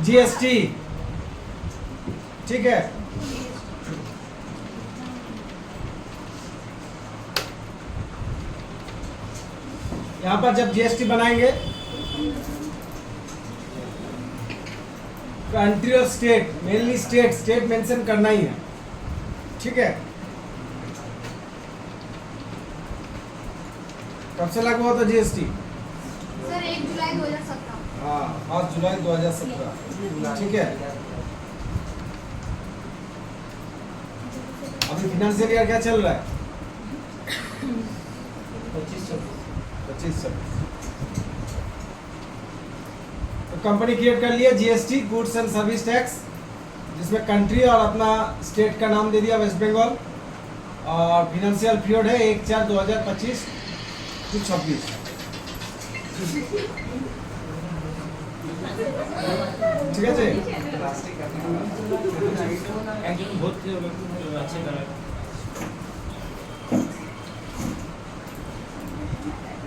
GST, ठीक है। यहाँ पर जब जीएसटी बनाएंगे, कंट्री और स्टेट, मेनली स्टेट मेंशन करना ही है, ठीक है। कब से लागू हुआ था जीएसटी? सर 1 जुलाई 2017। हाँ, 5 जुलाई 2017, ठीक है। अभी फिनेंशियल ईयर क्या चल रहा है? 25-26। तो कंपनी क्रिएट कर लिया GST, goods and service tax, जिसमें कंट्री और अपना स्टेट का नाम दे दिया वेस्ट बंगाल, और फिनेंशियल पीरियड है 1/4/2025 to 26। ঠিক আছে।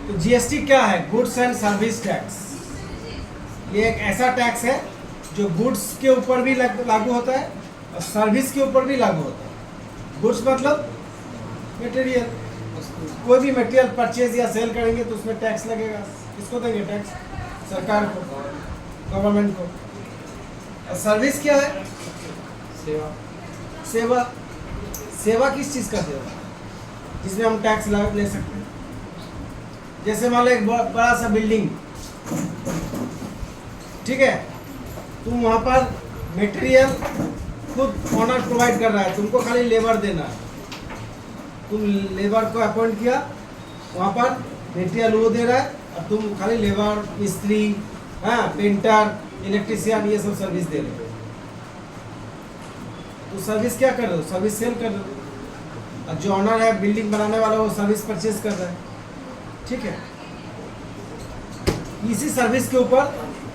तो जीएसटी क्या है? Goods and service tax. ये एक ऐसा टैक्स है जो गुड्स के ऊपर भी लागू होता है और सर्विस के ऊपर भी लागू होता है। गुड्स मतलब मटेरियल, कोई भी मटेरियल परचेज या सेल करेंगे तो उसमें टैक्स लगेगा। किसको देंगे टैक्स? सरकार को, गवर्नमेंट को। और सर्विस क्या है? सेवा। सेवा किस चीज़ का सेवा? जिसमें हम टैक्स ले सकते हैं। जैसे मान लो एक बड़ा सा बिल्डिंग, ठीक है, तुम वहाँ पर मटेरियल खुद ओनर प्रोवाइड कर रहा है, तुमको खाली लेबर देना है। तुम लेबर को अपॉइंट किया, वहाँ पर मटेरियल वो दे रहा है और तुम खाली लेबर, मिस्त्री, हाँ, पेंटर, इलेक्ट्रिशियन, ये सब सर्विस दे रहे हो। तो सर्विस क्या कर रहे हो? सर्विस सेल कर रहे हो। और जो ऑनर है, बिल्डिंग बनाने वाला, वो सर्विस परचेज कर रहा है, ठीक है। इसी सर्विस के ऊपर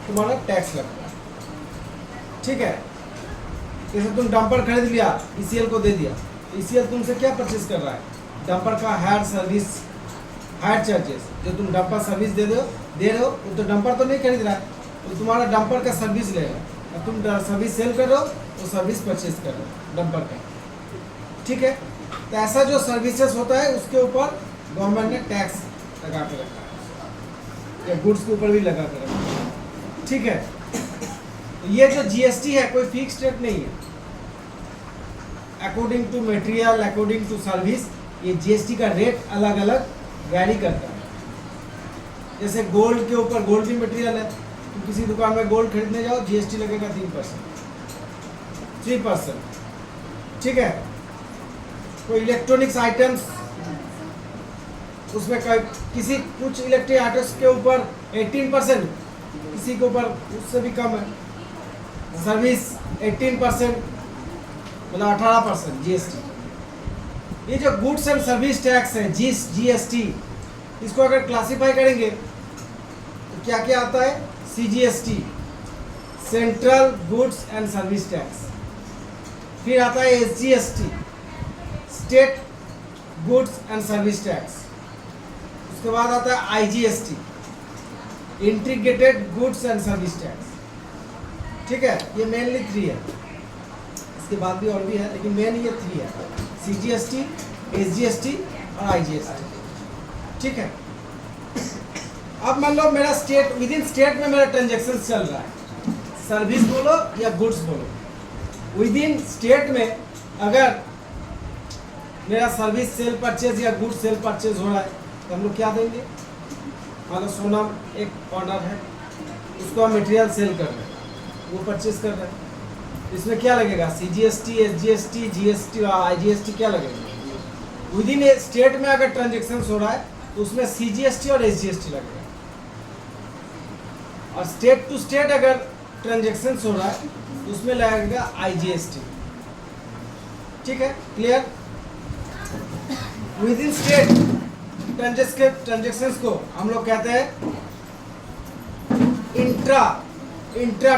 तुम्हारा टैक्स लगता है, ठीक है। जैसे तुम डंपर खरीद लिया, ईसीएल को दे दिया, ईसीएल तुमसे क्या परचेज कर रहा है? डंपर का हायर सर्विस, हायर चार्जेस। जो तुम डंपर सर्विस दे रहे हो, वो तो डंपर तो नहीं खरीद रहा है, वो तुम्हारा डंपर का सर्विस ले रहा है। और तुम सर्विस सेल कर रहे हो, तो सर्विस परचेज कर रहे हो डंपर का, ठीक है। तो ऐसा जो सर्विसेज होता है उसके ऊपर गवर्नमेंट ने टैक्स लगा के रखा है, या गुड्स के ऊपर भी लगा के रखा है, ठीक है। तो ये जो जीएसटी है कोई फिक्स रेट नहीं है। According to material, according to service, ये जीएसटी का रेट अलग अलग वैरी करता है। जैसे गोल्ड के ऊपर, गोल्ड भी मटेरियल है, तुम किसी दुकान में गोल्ड खरीदने जाओ, जीएसटी लगेगा 3%, ठीक है। कोई इलेक्ट्रॉनिक्स आइटम्स, उसमें किसी कुछ इलेक्ट्रिक आइटम्स के ऊपर 18%, किसी के ऊपर उससे भी कम है। सर्विस 18%, मतलब 18% जीएसटी। ये जो गुड्स एंड सर्विस टैक्स है, जीएसटी, इसको अगर क्लासिफाई करेंगे तो क्या क्या आता है? CGST, central goods and service tax. फिर आता है SGST, state goods and service tax. उसके बाद आता है IGST, integrated goods and service tax, ठीक है। ये मेनली 3 है, इसके बाद भी और भी है, लेकिन मेन ये 3 है: सीजीएसटी, एसजीएसटी और आईजीएसटी, ठीक है। अब मान लो मेरा स्टेट, विद इन स्टेट में मेरा ट्रांजेक्शन चल रहा है, सर्विस बोलो या गुड्स बोलो, विद इन स्टेट में अगर मेरा सर्विस सेल परचेज या गुड्स सेल परचेज हो रहा है तो हम लोग क्या देंगे? मान लो सोनम एक ऑर्डर है, उसको हम मटेरियल सेल कर रहे हैं, वो परचेज कर रहे हैं, इसमें क्या लगेगा? सीजीएसटी, एसजीएसटी, जीएसटी और आईजीएसटी क्या लगेगा? विद इन स्टेट में अगर ट्रांजेक्शन हो रहा है तो उसमें सीजीएसटी और एसजीएसटी लगेगा। और स्टेट टू स्टेट अगर ट्रांजेक्शन हो रहा है तो उसमें लगेगा आईजीएसटी, ठीक है। Clear? With in state transactions को हम लोग कहते हैं इंट्रा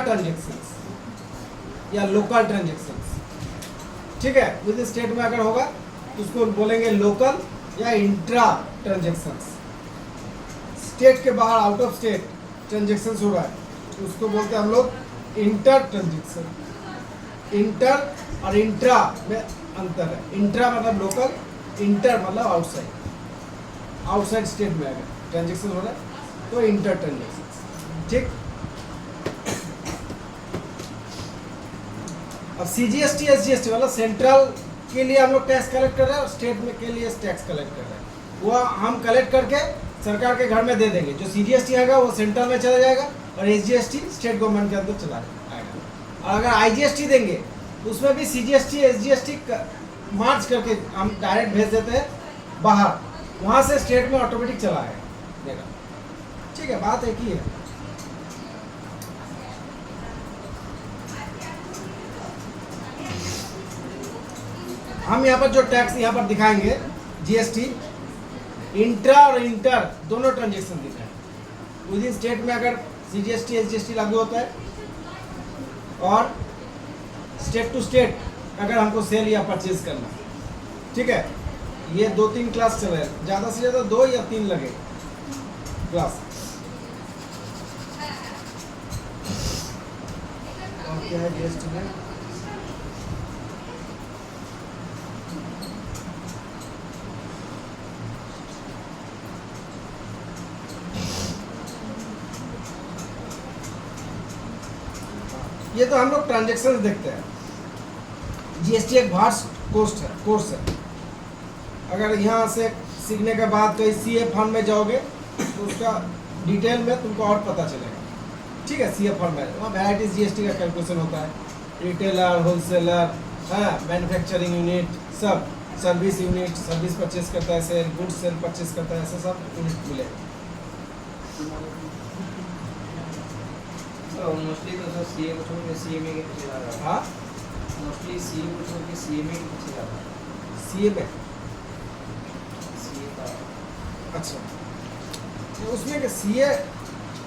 ट्रांजेक्शंस या लोकल ट्रांजेक्शंस, ठीक है। विद इन स्टेट में अगर होगा तो उसको बोलेंगे लोकल या इंट्रा ट्रांजेक्शंस। स्टेट के बाहर, आउट ऑफ स्टेट ट्रांजेक्शंस हो रहा है उसको बोलते हैं हम लोग इंटर ट्रांजेक्शन। इंटर और इंट्रा में अंतर है। इंट्रा मतलब लोकल, इंटर मतलब आउटसाइड, आउटसाइड स्टेट में अगर ट्रांजेक्शन हो रहा है तो इंटर ट्रांजेक्शन। ठीक। अब सीजीएसटी एसजीएसटी मतलब सेंट्रल के लिए हम लोग टैक्स कलेक्ट कर रहे हैं और स्टेट में के लिए टैक्स कलेक्ट कर रहे हैं। वो हम कलेक्ट करके सरकार के घर में दे देंगे। जो सीजीएसटी आएगा वो सेंट्रल में चला जाएगा और एसजीएसटी स्टेट गवर्नमेंट के अंदर चला आएगा। और अगर आईजीएसटी देंगे तो उसमें भी सीजीएसटी एसजीएसटी मार्च करके हम डायरेक्ट भेज देते हैं बाहर, वहाँ से स्टेट में ऑटोमेटिक चला आएगा। ठीक है, बात एक ही है। हम यहाँ पर जो टैक्स यहाँ पर दिखाएंगे जीएसटी, इंट्रा और इंटर दोनों ट्रांजेक्शन दिख रहे हैं। विद इन स्टेट में अगर सीजीएसटी एसजीएसटी लागू होता है और स्टेट टू स्टेट अगर हमको सेल या परचेज करना। ठीक है, ये 2-3 क्लास चल रहे हैं, ज़्यादा से ज़्यादा 2 या 3 लगे क्लास। और क्या है जीएसटी में? ये तो हम लोग ट्रांजेक्शन देखते हैं। जीएसटी एक वास्ट कोर्स है। अगर यहाँ से सीखने के बाद कहीं सीए फर्म में जाओगे तो उसका डिटेल में तुमको और पता चलेगा। ठीक है, सीए फर्म में वहाँ वैराइटीज जीएसटी का कैलकुलेशन होता है। रिटेलर, होलसेलर, हाँ, मैन्युफैक्चरिंग यूनिट, सब सर्विस यूनिट, सर्विस परचेज करता है, सेल गुड्स सेल परचेज करता है, ऐसा सब यूनिट मिलेगा। मोस्टली तो सर सीए को छोड़ के सीएमए के पीछे जा रहा है। हाँ, मोस्टली सीए को छोड़ के सीएमए के पीछे जा रहा है। सीए में सीए का अच्छा, तो उसमें कि सीए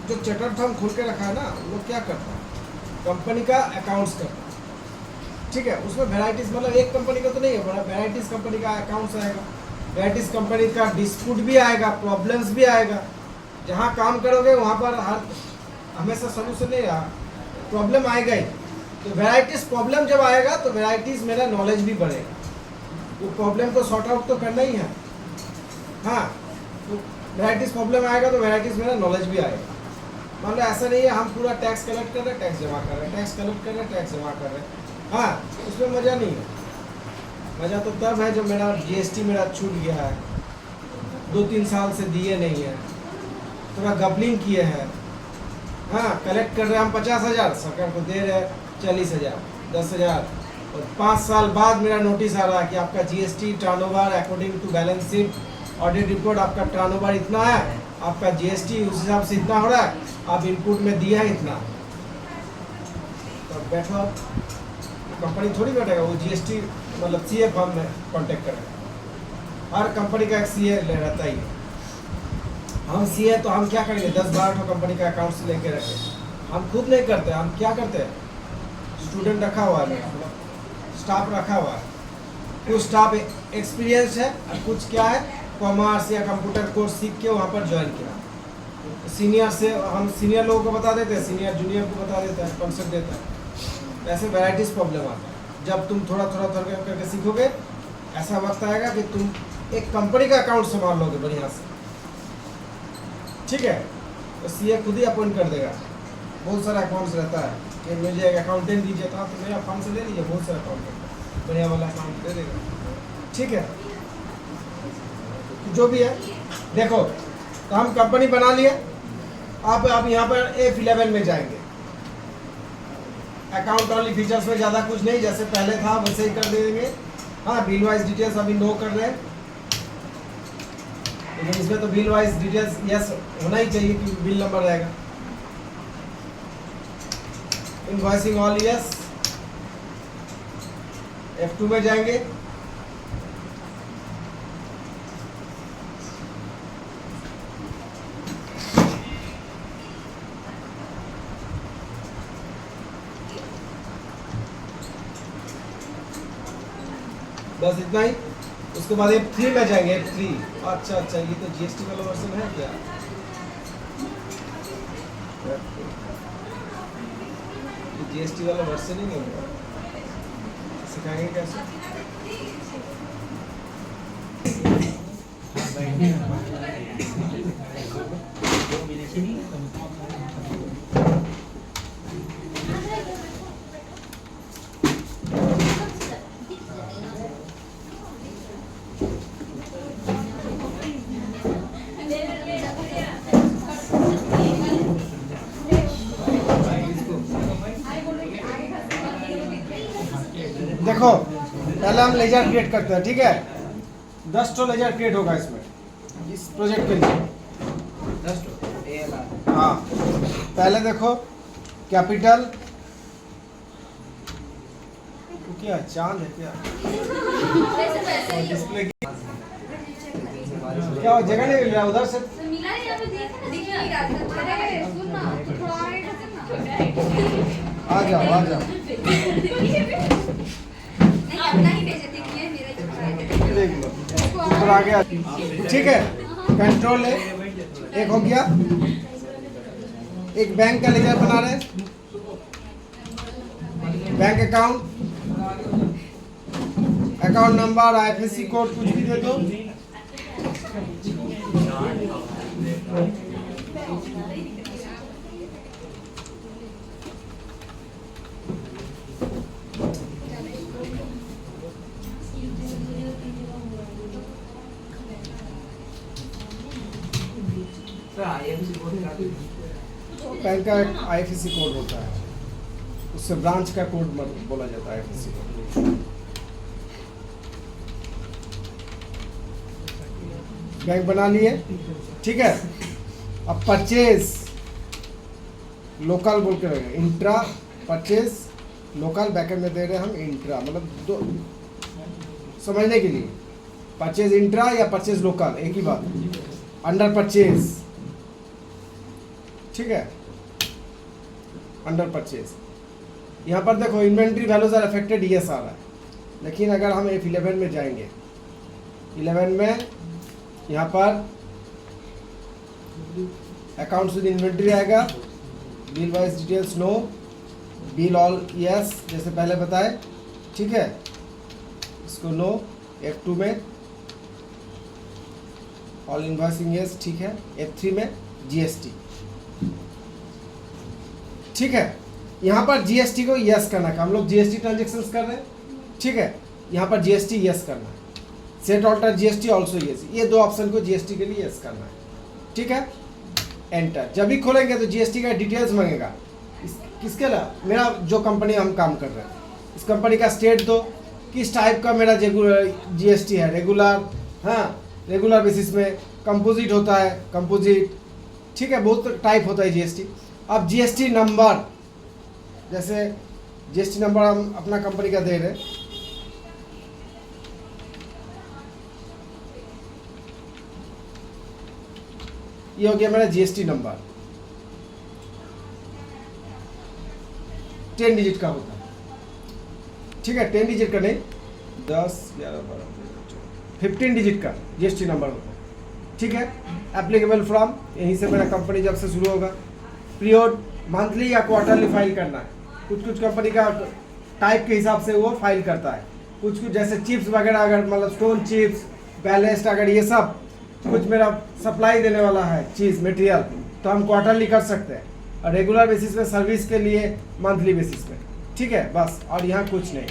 जो चार्टर्ड फर्म खोल के रखा है ना, वो क्या करता है, कंपनी का अकाउंट्स करता है। ठीक है, उसमें वैराइटीज मतलब एक कंपनी का तो नहीं है, बड़ा वैराइटीज कंपनी का अकाउंट्स आएगा, वैराइटीज कंपनी का डिस्प्यूट भी आएगा, प्रॉब्लम्स भी आएगा। जहाँ काम करोगे वहाँ पर हर हमेशा सोल्यूशन नहीं रहा, प्रॉब्लम आएगा ही। तो वैराइटीज प्रॉब्लम जब आएगा तो वैराइटीज मेरा नॉलेज भी बढ़ेगा। वो प्रॉब्लम को सॉर्ट आउट तो करना ही है। हाँ, तो वैराइटीज प्रॉब्लम आएगा तो वैराइटीज मेरा नॉलेज भी आएगा। मान लो ऐसा नहीं है हम पूरा टैक्स कलेक्ट कर रहे हैं, टैक्स जमा कर रहे हैं, टैक्स कलेक्ट कर रहे हैं, टैक्स जमा कर रहे हैं। हाँ, उसमें मज़ा नहीं है। मज़ा तो तब है जब मेरा जीएसटी मेरा छूट गया है, 2-3 साल से दिए नहीं है, थोड़ा गबलिंग किए हैं। हाँ, कलेक्ट कर रहे हैं हम 50,000, सरकार को दे रहे हैं 40,000, 10,000, और 5 साल बाद मेरा नोटिस आ रहा है कि आपका GST turnover according to balance sheet audit report आपका टर्नओवर इतना है, आपका जीएसटी उस हिसाब से इतना हो रहा है, आप इनपुट में दिया है इतना। तो बैठो, कंपनी थोड़ी बैठेगा, वो जीएसटी मतलब सीए फर्म में कॉन्टेक्ट करेगा। हर कंपनी का एक सीए रहता ही है। हम सीए तो हम क्या करेंगे, 10-12 कंपनी का अकाउंट्स लेके रखे। हम खुद नहीं करते, हम क्या करते हैं, स्टूडेंट रखा हुआ है मेरा, स्टाफ रखा हुआ है। कुछ स्टाफ एक्सपीरियंस है और कुछ क्या है, कॉमर्स या कंप्यूटर कोर्स सीख के वहाँ पर ज्वाइन किया। सीनियर से हम सीनियर लोगों को बता देते हैं, सीनियर जूनियर को बता देता है, कॉन्सेप्ट देता है। ऐसे वैराइटीज प्रॉब्लम आता है। जब तुम थोड़ा करके सीखोगे, ऐसा वक्त आएगा कि तुम एक कंपनी का अकाउंट संभाल लोगे बढ़िया से। ठीक है, तो सीए खुद ही अपॉइंट कर देगा। बहुत सारा अकाउंट्स रहता है कि मुझे एक अकाउंटेंट दीजिए, तो आप मेरा फंड से ले लीजिए, बहुत सारा अकाउंटेंट बढ़िया वाला अकाउंट दे देगा। ठीक है, जो भी है देखो, तो हम कंपनी बना लिए। आप यहाँ पर F11 में जाएंगे। अकाउंट वाली फीचर्स में ज़्यादा कुछ नहीं, जैसे पहले था वैसे ही कर देंगे। हाँ, बिल वाइज डिटेल्स अभी नो कर रहे हैं, लेकिन इसमें तो बिल वाइज डिटेल्स यस होना ही चाहिए कि बिल नंबर रहेगा। Invoicing all yes. F2 में जाएंगे। बस इतना ही। उसके बाद F3 में जाएंगे। F3, अच्छा, ये तो जीएसटी वाला वर्जन है क्या? जीएसटी वाला वर्षन ही नहीं होगा, सिखाएंगे कैसे? देखो पहले हम लेजर क्रिएट करते हैं, ठीक है? 10 तो लेजर क्रिएट होगा इसमें, इस प्रोजेक्ट के लिए। 10 ALR। हाँ, पहले देखो कैपिटल, तो क्या चांद है क्या? डिस्प्ले क्या जगह नहीं मिल रहा उधर से? मिला है, यहाँ पे दिख रहा है। अरे सुन ना, थोड़ा और इधर से ना। आ जाओ आ जाओ, नहीं अपना ही बेइज्जती किया है, मेरा जो है। देख लो ऊपर आ गया, ठीक है? कंट्रोल है, एक हो गया। एक बैंक का लेजर बना रहे, bank account, account number, IFSC code कुछ भी दे दो। सर IFSC कोड क्या है? बैंक का आईएफएससी कोड होता है, उससे ब्रांच का कोड बोला जाता है आईएफएससी कोड। बैंक बना लिए, ठीक है? अब परचेज लोकल बोल के रहेगा, इंट्रा परचेज लोकल, बैकएंड में दे रहे हैं हम इंट्रा, मतलब दो समझने के लिए, परचेज इंट्रा या परचेज लोकल एक ही बात। अंडर परचेज, ठीक है? अंडर परचेज यहाँ पर देखो inventory values are affected, yes आ रहा है। लेकिन अगर हम F11 में जाएंगे, 11 में यहाँ पर अकाउंट्स विद इन्वेंट्री आएगा, bill wise details no, bill all yes जैसे पहले बताए, ठीक है? इसको नो। F2 में ऑल इनवॉइसिंग यस, ठीक है? F3 में जीएसटी, ठीक है? यहाँ पर जीएसटी को यस करना है, हम लोग जीएसटी ट्रांजेक्शन्स कर रहे हैं, ठीक है? यहाँ पर जीएसटी यस करना है, set alter GST also yes, ये दो ऑप्शन को जीएसटी के लिए यस करना है, ठीक है? एंटर। जब भी खोलेंगे तो जीएसटी का डिटेल्स मांगेगा, किसके लिए? मेरा जो कंपनी हम काम कर रहे हैं, इस कंपनी का स्टेट दो, किस टाइप का मेरा जीएसटी है, रेगुलर, हाँ रेगुलर बेसिस में, कंपोजिट होता है, कंपोजिट, ठीक है? बहुत टाइप होता है जीएसटी। अब जीएसटी नंबर, जैसे जीएसटी नंबर हम अपना कंपनी का दे रहे हैं, ये हो गया मेरा जीएसटी नंबर, 10 डिजिट का होता है, ठीक है? 10 डिजिट का नहीं, 10 11 12 15 डिजिट का जीएसटी नंबर होता है, ठीक है? एप्लीकेबल फ्रॉम, यहीं से मेरा कंपनी जब से शुरू होगा। पीरियड मंथली या क्वार्टरली फाइल करना है, कुछ कुछ कंपनी का टाइप के हिसाब से वो फाइल करता है, कुछ कुछ जैसे चिप्स वगैरह, अगर मतलब स्टोन चिप्स, बैलेस्ट, अगर ये सब कुछ मेरा सप्लाई देने वाला है चीज़ मटेरियल, तो हम क्वार्टरली कर सकते हैं, और रेगुलर बेसिस पे सर्विस के लिए मंथली बेसिस पे, ठीक है? बस, और यहाँ कुछ नहीं,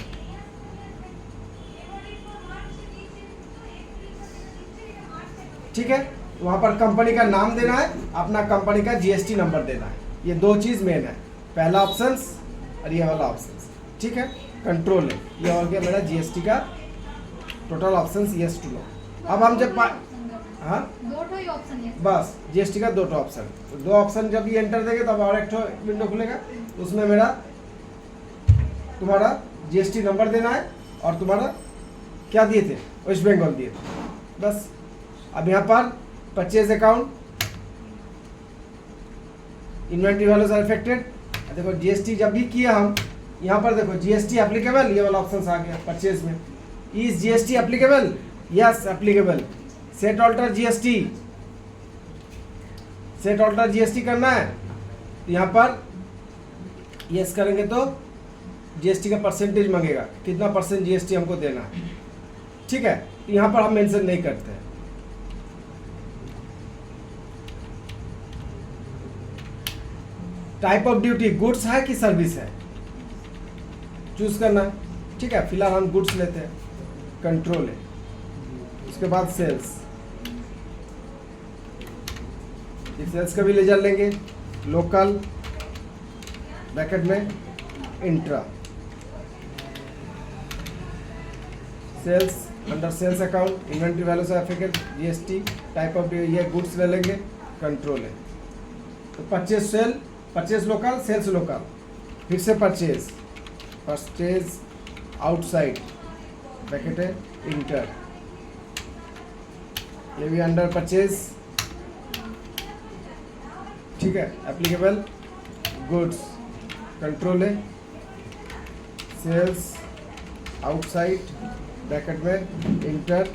ठीक है? वहाँ पर कंपनी का नाम देना है, अपना कंपनी का जीएसटी नंबर देना है, ये दो चीज़ मेन है, पहला ऑप्शंस और ये वाला ऑप्शंस, ठीक है? कंट्रोल है, ये हो गया मेरा जीएसटी का total options, yes to no. अब हम जब हाँ दो ही ऑप्शन है बस, जीएसटी का दो ऑप्शन, दो ऑप्शन जब ये एंटर देंगे तब और एक विंडो खुलेगा, उसमें मेरा तुम्हारा जीएसटी नंबर देना है, और तुम्हारा क्या दिए थे, वेस्ट बंगाल दिए थे, बस। अब यहाँ पर purchase account, inventory values are affected, देखो जीएसटी जब भी किया हम, यहाँ पर देखो जीएसटी एप्लीकेबल, ये वाला ऑप्शन आ गया परचेज में, is GST applicable, yes applicable. Set alter GST, set alter GST करना है, यहाँ पर यस करेंगे तो जीएसटी का परसेंटेज मांगेगा, कितना परसेंट जीएसटी हमको देना है, ठीक है। यहाँ पर हम मेंशन नहीं करते हैं। टाइप ऑफ ड्यूटी गुड्स है कि सर्विस है, चूज करना है, ठीक है। फिलहाल हम गुड्स लेते हैं, कंट्रोल है। उसके बाद सेल्स, सेल्स का भी लेजर लेंगे, लोकल ब्रैकेट में intra, sales under sales account, inventory value से एफेक्टेड जीएसटी, टाइप ऑफ ये गुड्स ले लेंगे, कंट्रोल है। तो purchase sale, purchase local, sales local, फिर से परचेज, परचेज आउटसाइड ब्रैकेट है इंटर, ये भी अंडर परचेज, ठीक है। एप्लीकेबल गुड्स, कंट्रोल है, सेल्स आउटसाइड ब्रैकेट में इंटर,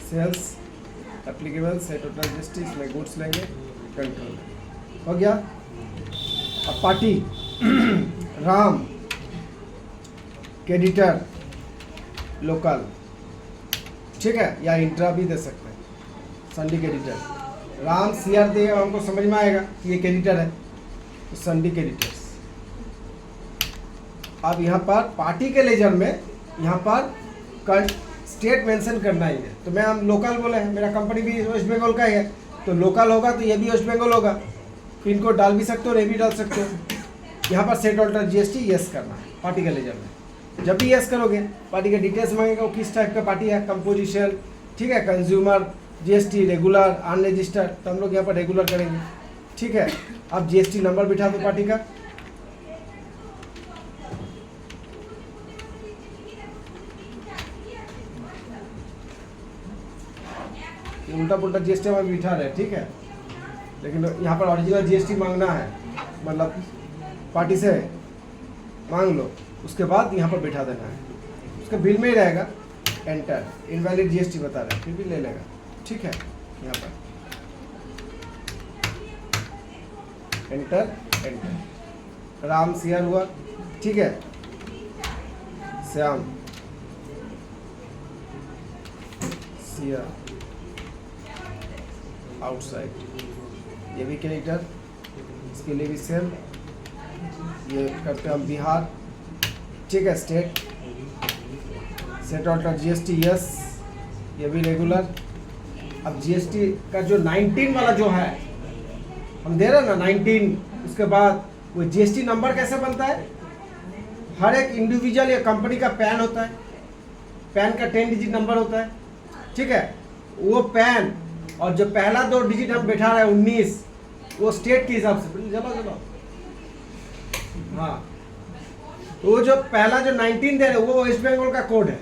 सेल्स एप्लीकेबल से टोटल जीएसटी, इसमें गुड्स लेंगे, कंट्रोल हो गया। अब पार्टी राम क्रेडिटर लोकल, ठीक है, या इंट्रा भी दे सकते हैं, संडी क्रेडिटर, राम सीआर देगा, हमको समझ में आएगा कि ये क्रेडिटर है, तो संडी क्रेडिटर्स। अब यहाँ पर पार्टी के लेजर में यहाँ पर स्टेट मेंशन करना ही है, तो मैं हम लोकल बोले हैं, मेरा कंपनी भी वेस्ट बंगाल का ही है, तो लोकल होगा तो ये भी वेस्ट बंगाल होगा, पिन कोड डाल भी सकते हो और ये भी डाल सकते हो। यहाँ पर सेट ऑल्टर जीएसटी यस करना है पार्टी के लेजर में। जब भी यस करोगे पार्टी के डिटेल्स मांगेगा, वो किस टाइप का पार्टी है, कंपोजिशन, ठीक है, कंज्यूमर जीएसटी, रेगुलर, अनरजिस्टर्ड, तो हम लोग यहाँ पर रेगुलर करेंगे, ठीक है। अब जीएसटी नंबर बिठा दो पार्टी का, उल्टा पुल्टा जीएसटी में बिठा रहे, ठीक है, लेकिन यहाँ पर ओरिजिनल जीएसटी मांगना है, मतलब पार्टी से मांग लो, उसके बाद यहाँ पर बिठा देना है, उसके बिल में ही रहेगा, एंटर, इनवैलिड जीएसटी बता रहे हैं, फिर भी ले लेगा, ठीक है। यहाँ पर एंटर, एंटर, राम सीआर हुआ, ठीक है, श्याम सीआर आउटसाइड, ये भी क्रेडिटर, इसके लिए भी सेम, ये करते हैं हम बिहार, ठीक है, state, set alter GST yes, ये भी रेगुलर। अब जीएसटी का जो 19 वाला जो है हम दे रहे हैं ना 19, उसके बाद वो जीएसटी नंबर कैसे बनता है, हर एक इंडिविजुअल या कंपनी का पैन होता है, पैन का 10 डिजिट नंबर होता है, ठीक है, वो पैन और जो पहला 2 डिजिट हम बैठा रहे हैं 19, वो स्टेट के हिसाब से, चलो हाँ, वो जो पहला जो 19 दे रहे वो वेस्ट बंगाल का कोड है,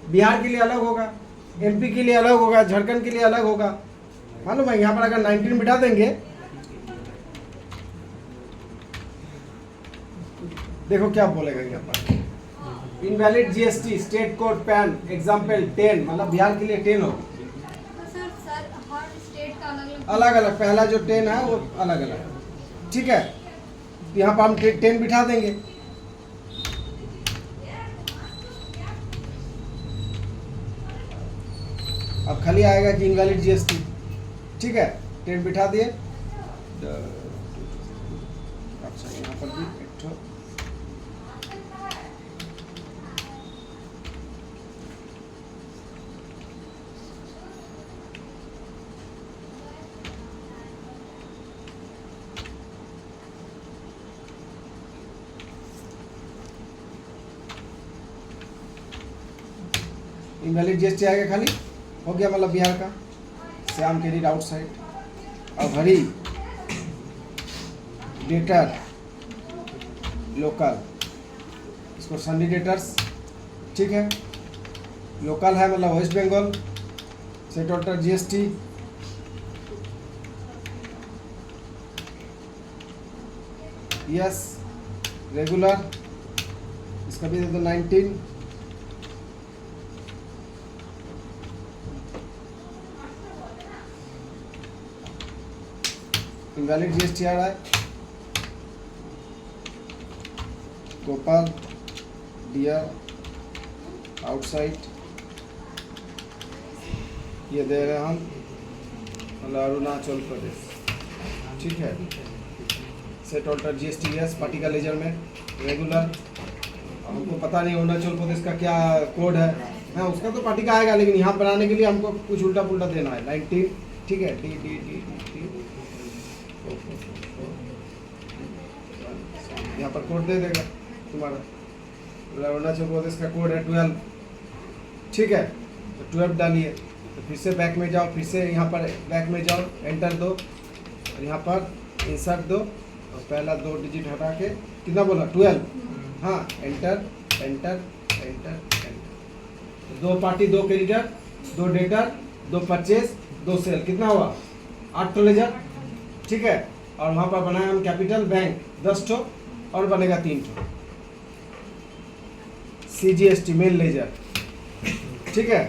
बिहार के लिए अलग होगा, एमपी के लिए अलग होगा, झारखंड के लिए अलग होगा, मालूम है। यहाँ पर अगर 19 बिठा देंगे, देखो क्या बोलेगा यहाँ पर, invalid GST state code pan example 10, मतलब बिहार के लिए 10 हो, अलग अलग, पहला जो 10 है वो अलग अलग, ठीक है। तो यहाँ पर हम 10 बिठा देंगे, अब खाली आएगा कि इनवैलिड जीएसटी, ठीक है, 10 बिठा दिए। अच्छा यहाँ पर भी इनवैलिड जीएसटी आएगा, खाली हो गया, मतलब बिहार का, श्याम क्रेडिट आउटसाइड। अब हरी डेटर लोकल, इसको संडी डेटर्स, ठीक है, लोकल है मतलब West Bengal, set alter GST, yes, regular, इसका भी दे दो 19, इनवैलिड जीएसटी आ रहा है, गोपाल डियर आउटसाइड, ये दे रहे हैं हम मतलब अरुणाचल प्रदेश, ठीक है। Set alter GST yes, party का लेजर में रेगुलर, हमको पता नहीं अरुणाचल प्रदेश का क्या कोड है, हाँ उसका तो पार्टी का आएगा, लेकिन यहाँ बनाने के लिए हमको कुछ उल्टा पुल्टा देना है। 19, ठीक है, डी डी डी डी यहाँ पर कोड दे देगा तुम्हारा, अरुणाचल प्रदेश का कोड है 12, ठीक है। तो 12 डालिए, तो फिर से बैक में जाओ, फिर से यहाँ पर बैक में जाओ, एंटर दो और यहाँ पर इंसर्ट दो और पहला 2 डिजिट हटा के कितना बोला 12, हाँ एंटर एंटर एंटर एंटर। तो 2 party, 2 creditor, 2 debtor, 2 purchase, 2 sale, कितना हुआ 8 ठो लेजर, ठीक है। और वहाँ पर बनाया हम कैपिटल बैंक 10 ठो और बनेगा 3 ठो CGST मेल लेजर, ठीक है,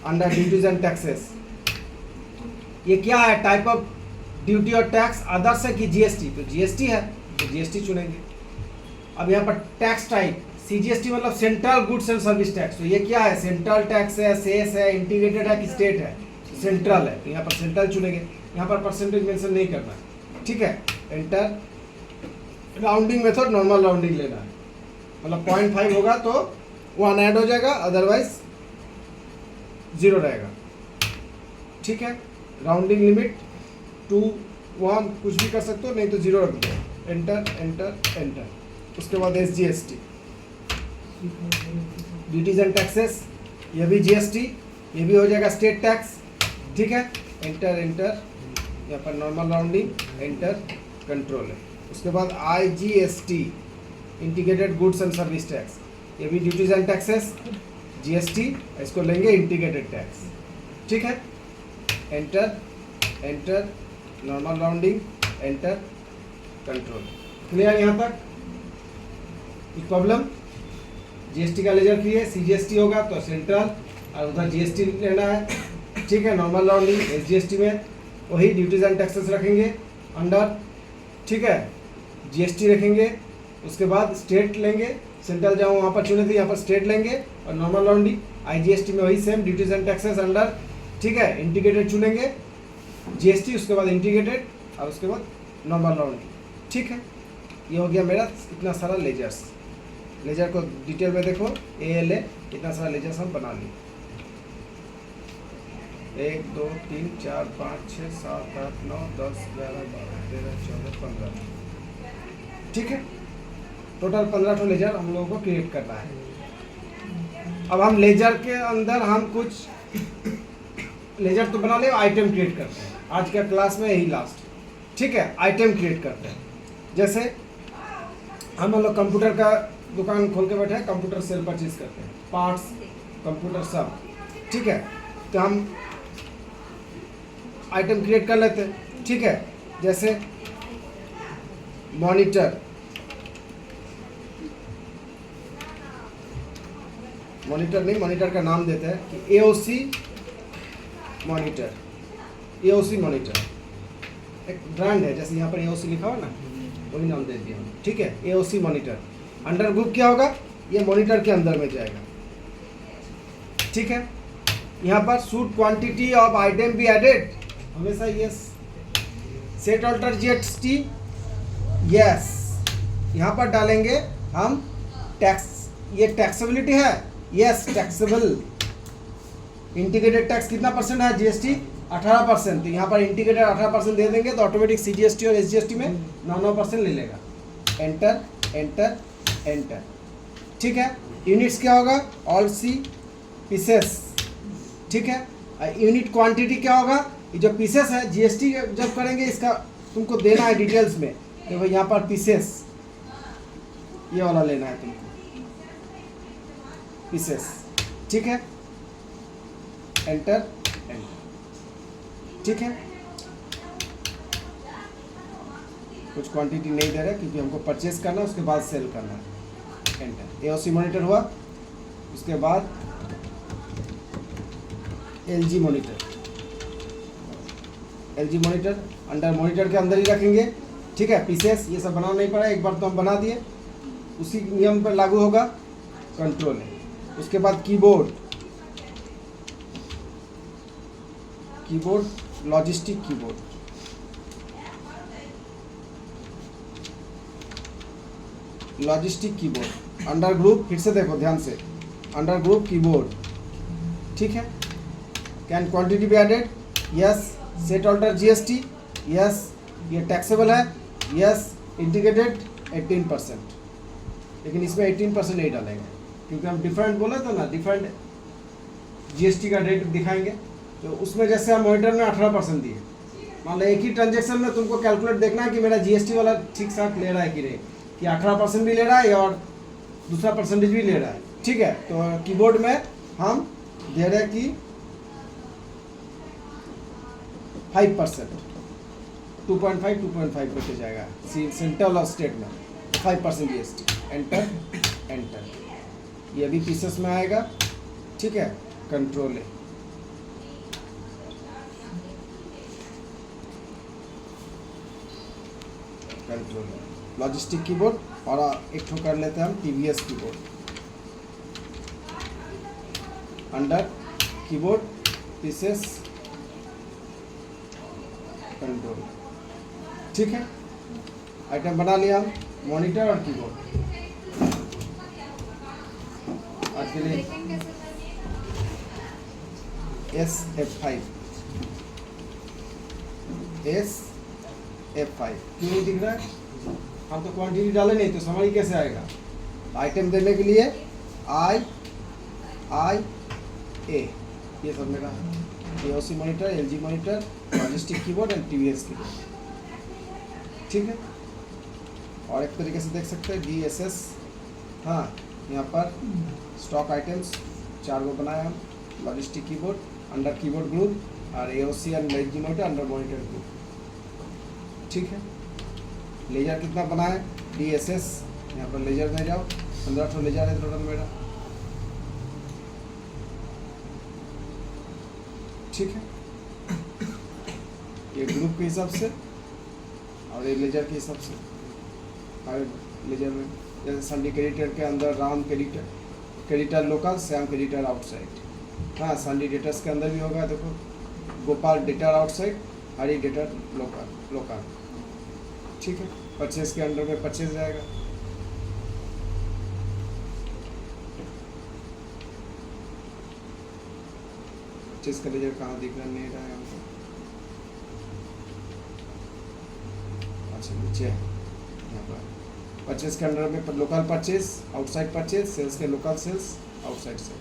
अंडर ड्यूटीज एंड टैक्सेस। ये क्या है, टाइप ऑफ ड्यूटी और टैक्स अदर्स है कि जीएसटी, तो जीएसटी है तो जीएसटी चुनेंगे। अब यहाँ पर टैक्स टाइप CGST मतलब central goods and service tax, तो ये क्या है, सेंट्रल टैक्स है, सेस है, इंटीग्रेटेड है कि स्टेट है, सेंट्रल है, तो यहाँ पर सेंट्रल चुनेंगे। यहाँ पर परसेंटेज मेंशन नहीं करना है, ठीक है। Enter, rounding method normal rounding लेना है, मतलब 0.5 होगा तो 1 ऐड हो जाएगा, अदरवाइज 0 रहेगा, ठीक है। राउंडिंग लिमिट 2, 1 कुछ भी कर सकते हो, नहीं तो 0 रख दो। Enter enter enter. उसके बाद SGST ड्यूटीज एंड टैक्सेस, ये भी GST, ये भी हो जाएगा स्टेट टैक्स, ठीक है। एंटर एंटर, यहाँ पर नॉर्मल राउंडिंग, एंटर कंट्रोल है। उसके बाद IGST integrated goods and service tax, ये भी ड्यूटीज एंड टैक्सेस GST, इसको लेंगे इंटीग्रेटेड टैक्स, ठीक है। Enter enter, normal rounding, enter control. Clear यहाँ तक? एक प्रॉब्लम, GST का लेजर फ्री है, CGST होगा तो सेंट्रल और उधर GST लेना है, ठीक है। नॉर्मल राउंडिंग SGST में वही ड्यूटीज एंड टैक्सेस रखेंगे अंडर, ठीक है, GST रखेंगे। उसके बाद स्टेट लेंगे, सेंट्रल जहाँ वहाँ पर चुने थे यहाँ पर स्टेट लेंगे, और नॉर्मल राउंडिंग IGST में वही same duties and taxes under, ठीक है। इंटीग्रेटेड चुनेंगे GST, उसके बाद इंटीग्रेटेड और उसके बाद नॉर्मल राउंडिंग, ठीक है। ये हो गया मेरा इतना सारा लेजर्स। लेजर को डिटेल में देखो, ALA इतना सारा लेजर्स हम बना लिए, 1 2 3 4 5 6 7 8 9 10 11 12 13 14 15, ठीक है। टोटल 15 ठो लेजर हम लोगों को क्रिएट करना है। अब हम लेजर के अंदर हम कुछ लेजर तो बना ले, आइटम क्रिएट करते हैं। आज का क्लास में यही लास्ट, ठीक है। आइटम क्रिएट करते हैं, जैसे हम लोग कंप्यूटर का दुकान खोल के बैठे हैं, कंप्यूटर सेल परचेज करते हैं, पार्ट्स कंप्यूटर सब, ठीक है। तो हम आइटम क्रिएट कर लेते हैं, ठीक है। जैसे मॉनिटर, मॉनिटर नहीं, मॉनिटर का नाम देते हैं कि AOC मॉनिटर, AOC मॉनिटर एक ब्रांड है, जैसे यहाँ पर AOC लिखा हुआ ना, वही नाम दे दिया, ठीक है। AOC मॉनिटर अंडर ग्रुप क्या होगा, ये मॉनिटर के अंदर में जाएगा, ठीक है। यहाँ पर should quantity of item be added, हमेशा yes. Set alter GST yes, यहाँ पर डालेंगे हम टैक्स, ये टैक्सेबिलिटी है, यस टैक्सेबल। इंटीग्रेटेड टैक्स कितना परसेंट है, GST 18%, तो यहाँ पर इंटीग्रेटेड 18% दे देंगे तो ऑटोमेटिक CGST और SGST में 9% ले लेगा। एंटर एंटर एंटर, ठीक है। यूनिट्स क्या होगा, ऑल सी पीसेस, ठीक है। यूनिट क्वांटिटी क्या होगा, ये जो पीसेस है GST जब करेंगे इसका तुमको देना है डिटेल्स में, तो भाई यहाँ पर पीसेस ये वाला लेना है तुमको, पीसेस, ठीक है। एंटर एंटर, ठीक है। कुछ क्वांटिटी नहीं दे रहा क्योंकि हमको परचेस करना है, उसके बाद सेल करना है। एंटर, AOC मॉनिटर हुआ। उसके बाद LG monitor, LG monitor under monitor के अंदर ही रखेंगे, ठीक है। पीसेस ये सब बनाना नहीं पड़ा, एक बार तो हम बना दिए, उसी नियम पर लागू होगा, कंट्रोल है। उसके बाद keyboard, logistic keyboard, under group, फिर से देखो ध्यान से, अंडर ग्रुप कीबोर्ड, ठीक है। Can quantity be added, yes. Set alter GST, yes. ये टैक्सेबल है, यस। इंटीग्रेटेड 18%, लेकिन इसमें 18% नहीं डालेंगे क्योंकि हम डिफरेंट बोले तो ना, डिफरेंट जीएसटी का रेट दिखाएंगे। तो उसमें जैसे हम मॉनिटर में 18% दिए, मान लो एक ही ट्रांजेक्शन में तुमको कैलकुलेट देखना है कि मेरा जीएसटी वाला ठीक साथ ले रहा है कि नहीं, कि 18% भी ले रहा है और दूसरा परसेंटेज भी ले रहा है, ठीक है। तो कीबोर्ड में हम दे रहे हैं कि 5%, 2.5 होते जाएगा सेंट्रल और स्टेट में, 5% जीएसटी। एंटर, ये भी पीसेस में आएगा, ठीक है। कंट्रोल है, लॉजिस्टिक कीबोर्ड। और एक ठो कर लेते हैं हम TVS keyboard, under keyboard pieces, control, ठीक है। आइटम बना लिया हम, मॉनिटर और कीबोर्ड। आज के लिए SF5 क्यों नहीं दिख रहा है? हम तो क्वांटिटी डाले नहीं, तो समझ कैसे आएगा? आइटम देने के लिए I A, ये सब मेरा AOC monitor, LG monitor, logistic keyboard and TVS keyboard, ठीक है। और एक तरीके से देख सकते हैं DSS, हाँ, यहाँ पर स्टॉक आइटम्स 4 गो बनाए हम, logistic keyboard under keyboard group और AOC and LG monitor under monitor group, ठीक है। लेजर कितना बना है? DSS, यहाँ पर लेजर में जाओ, 15 ठो लेजर है टोटल मेरा, ठीक है। ये ग्रुप के हिसाब से और ये लेजर के हिसाब से, और लेजर में जैसे संडी क्रेडिटर के अंदर Ram creditor local, Shyam creditor outside, हाँ। संडी डेटर्स के अंदर भी होगा, देखो गोपाल डेटर आउटसाइड, हरी डेटर लोकल, ठीक है। परचेज के अंडर में परचेज जाएगा, परचेज का लेजर कहाँ दिख रहा नहीं रहा है हमको, अच्छा नीचे यहाँ पर परचेज के अंडर में local purchase, outside purchase, sales के लोकल सेल्स, आउटसाइड सेल,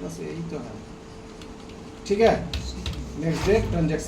बस यही तो है, ठीक है। Next day transaction